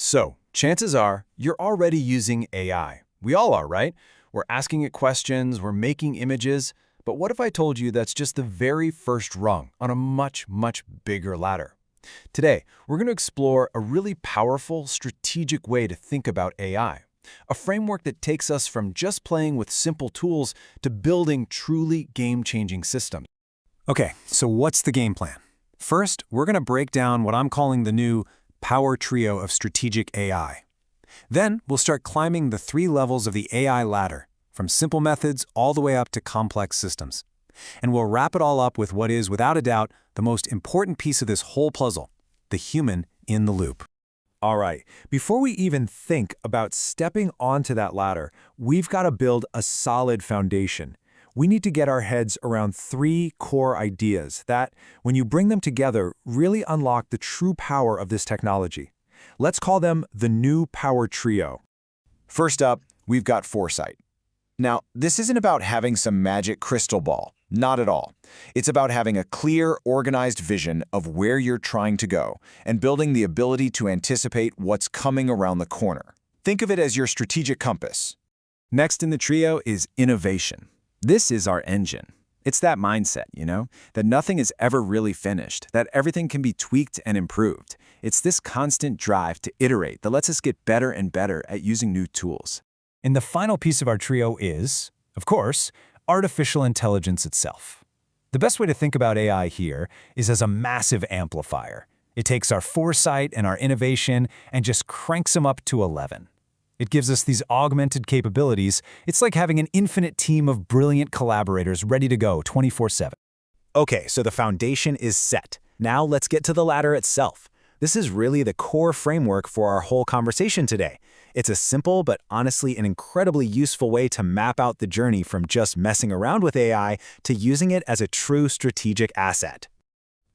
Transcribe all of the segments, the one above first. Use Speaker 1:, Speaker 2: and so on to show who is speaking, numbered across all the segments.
Speaker 1: So, chances are you're already using AI. We all are, right? We're asking it questions, we're making images, but what if I told you that's just the very first rung on a much, much bigger ladder? Today, we're going to explore a really powerful, strategic way to think about AI, a framework that takes us from just playing with simple tools to building truly game-changing systems.
Speaker 2: Okay, so what's the game plan? First, we're going to break down what I'm calling the new power trio of strategic AI. Then, we'll start climbing the 3 levels of the AI ladder, from simple methods all the way up to complex systems. And we'll wrap it all up with what is, without a doubt, the most important piece of this whole puzzle, the human in the loop.
Speaker 3: All right, before we even think about stepping onto that ladder, we've got to build a solid foundation. We need to get our heads around 3 core ideas that, when you bring them together, really unlock the true power of this technology. Let's call them the new power trio.
Speaker 4: First up, we've got Foresight. Now, this isn't about having some magic crystal ball. Not at all. It's about having a clear, organized vision of where you're trying to go and building the ability to anticipate what's coming around the corner. Think of it as your strategic compass.
Speaker 1: Next in the trio is innovation. This is our engine. It's that mindset, that nothing is ever really finished, that everything can be tweaked and improved. It's this constant drive to iterate that lets us get better and better at using new tools.
Speaker 2: And the final piece of our trio is, of course, artificial intelligence itself. The best way to think about AI here is as a massive amplifier. It takes our foresight and our innovation and just cranks them up to 11. It gives us these augmented capabilities. It's like having an infinite team of brilliant collaborators ready to go 24/7.
Speaker 5: Okay, so the foundation is set. Now let's get to the ladder itself. This is really the core framework for our whole conversation today. It's a simple but honestly an incredibly useful way to map out the journey from just messing around with AI to using it as a true strategic asset.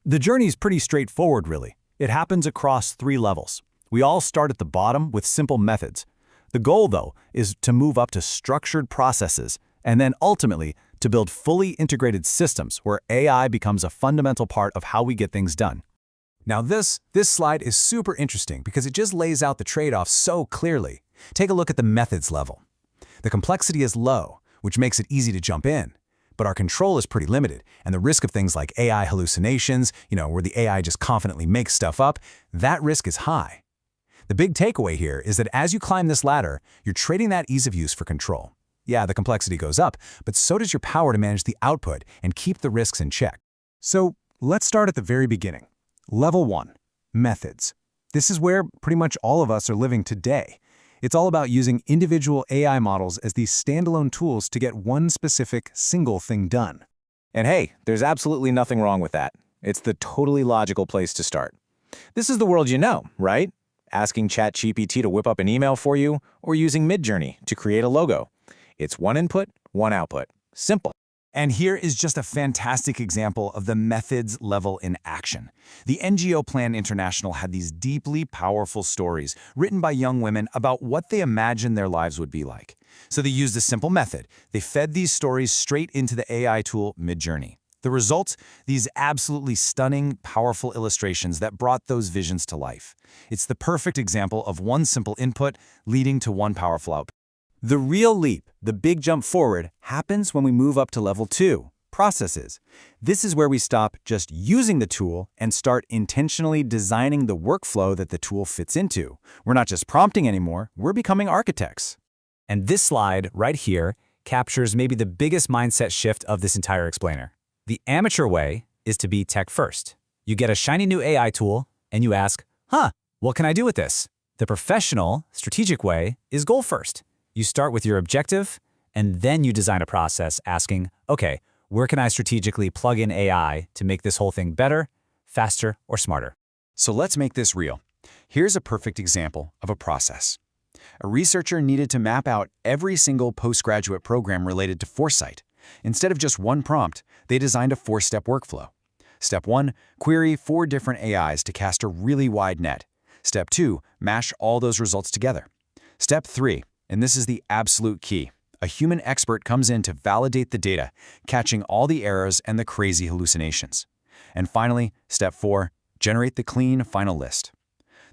Speaker 2: The journey's pretty straightforward, really. It happens across 3 levels. We all start at the bottom with simple methods. The goal, though, is to move up to structured processes and then ultimately to build fully integrated systems where AI becomes a fundamental part of how we get things done. Now this slide is super interesting because it just lays out the trade-offs so clearly. Take a look at the methods level. The complexity is low, which makes it easy to jump in, but our control is pretty limited, and the risk of things like AI hallucinations, where the AI just confidently makes stuff up, that risk is high. The big takeaway here is that as you climb this ladder, you're trading that ease of use for control. Yeah, the complexity goes up, but so does your power to manage the output and keep the risks in check.
Speaker 3: So let's start at the very beginning. Level 1, methods. This is where pretty much all of us are living today. It's all about using individual AI models as these standalone tools to get one specific, single thing done.
Speaker 5: And hey, there's absolutely nothing wrong with that. It's the totally logical place to start. This is the world you know, right? Asking ChatGPT to whip up an email for you, or using Midjourney to create a logo. It's one input, one output. Simple.
Speaker 2: And here is just a fantastic example of the methods level in action. The NGO Plan International had these deeply powerful stories written by young women about what they imagined their lives would be like. So they used a simple method. They fed these stories straight into the AI tool Midjourney. The result? These absolutely stunning, powerful illustrations that brought those visions to life. It's the perfect example of one simple input leading to one powerful output.
Speaker 5: The real leap, the big jump forward, happens when we move up to level 2, processes. This is where we stop just using the tool and start intentionally designing the workflow that the tool fits into. We're not just prompting anymore, we're becoming architects.
Speaker 6: And this slide right here captures maybe the biggest mindset shift of this entire explainer. The amateur way is to be tech first. You get a shiny new AI tool and you ask, what can I do with this? The professional, strategic way is goal first. You start with your objective and then you design a process asking, okay, where can I strategically plug in AI to make this whole thing better, faster, or smarter?
Speaker 1: So let's make this real. Here's a perfect example of a process. A researcher needed to map out every single postgraduate program related to Foresight. Instead of just one prompt, they designed a 4-step workflow. Step 1, query 4 different AIs to cast a really wide net. Step 2, mash all those results together. Step 3, and this is the absolute key, a human expert comes in to validate the data, catching all the errors and the crazy hallucinations. And finally, step 4, generate the clean final list.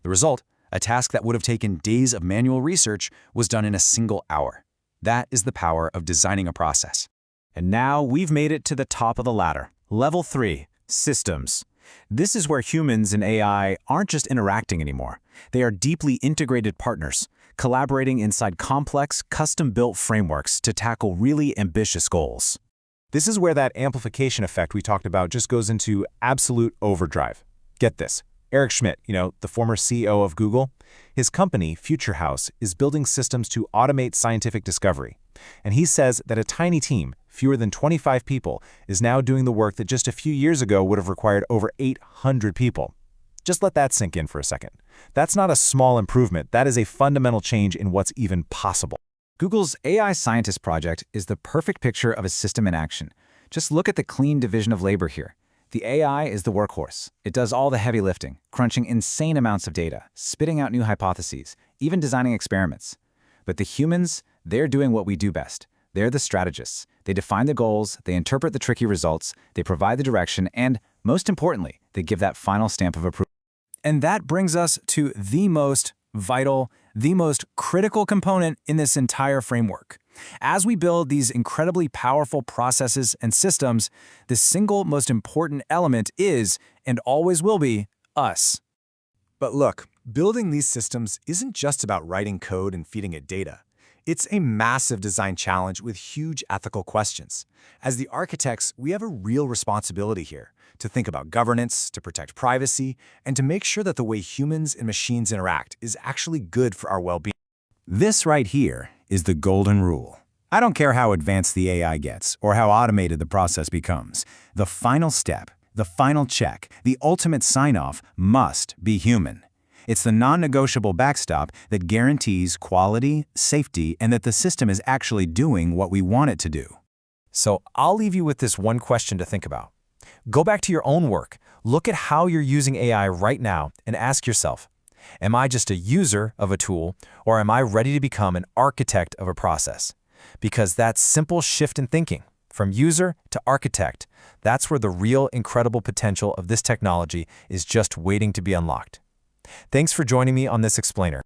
Speaker 1: The result? A task that would have taken days of manual research was done in a single hour. That is the power of designing a process.
Speaker 2: And now we've made it to the top of the ladder. Level 3, systems. This is where humans and AI aren't just interacting anymore. They are deeply integrated partners, collaborating inside complex, custom-built frameworks to tackle really ambitious goals.
Speaker 3: This is where that amplification effect we talked about just goes into absolute overdrive. Get this. Eric Schmidt, the former CEO of Google, his company, Future House, is building systems to automate scientific discovery. And he says that a tiny team, fewer than 25 people, is now doing the work that just a few years ago would have required over 800 people. Just let that sink in for a second. That's not a small improvement. That is a fundamental change in what's even possible.
Speaker 6: Google's AI Scientist project is the perfect picture of a system in action. Just look at the clean division of labor here. The AI is the workhorse. It does all the heavy lifting, crunching insane amounts of data, spitting out new hypotheses, even designing experiments. But the humans, they're doing what we do best. They're the strategists. They define the goals, they interpret the tricky results, they provide the direction, and, most importantly, they give that final stamp of approval.
Speaker 2: And that brings us to the most vital, the most critical component in this entire framework. As we build these incredibly powerful processes and systems, the single most important element is, and always will be, us.
Speaker 3: But look, building these systems isn't just about writing code and feeding it data. It's a massive design challenge with huge ethical questions. As the architects, we have a real responsibility here to think about governance, to protect privacy, and to make sure that the way humans and machines interact is actually good for our well-being.
Speaker 2: This right here is the golden rule. I don't care how advanced the AI gets or how automated the process becomes. The final step, the final check, the ultimate sign-off must be human. It's the non-negotiable backstop that guarantees quality, safety, and that the system is actually doing what we want it to do.
Speaker 3: So I'll leave you with this one question to think about. Go back to your own work, look at how you're using AI right now, and ask yourself, am I just a user of a tool, or am I ready to become an architect of a process? Because that simple shift in thinking, from user to architect, that's where the real incredible potential of this technology is just waiting to be unlocked. Thanks for joining me on this explainer.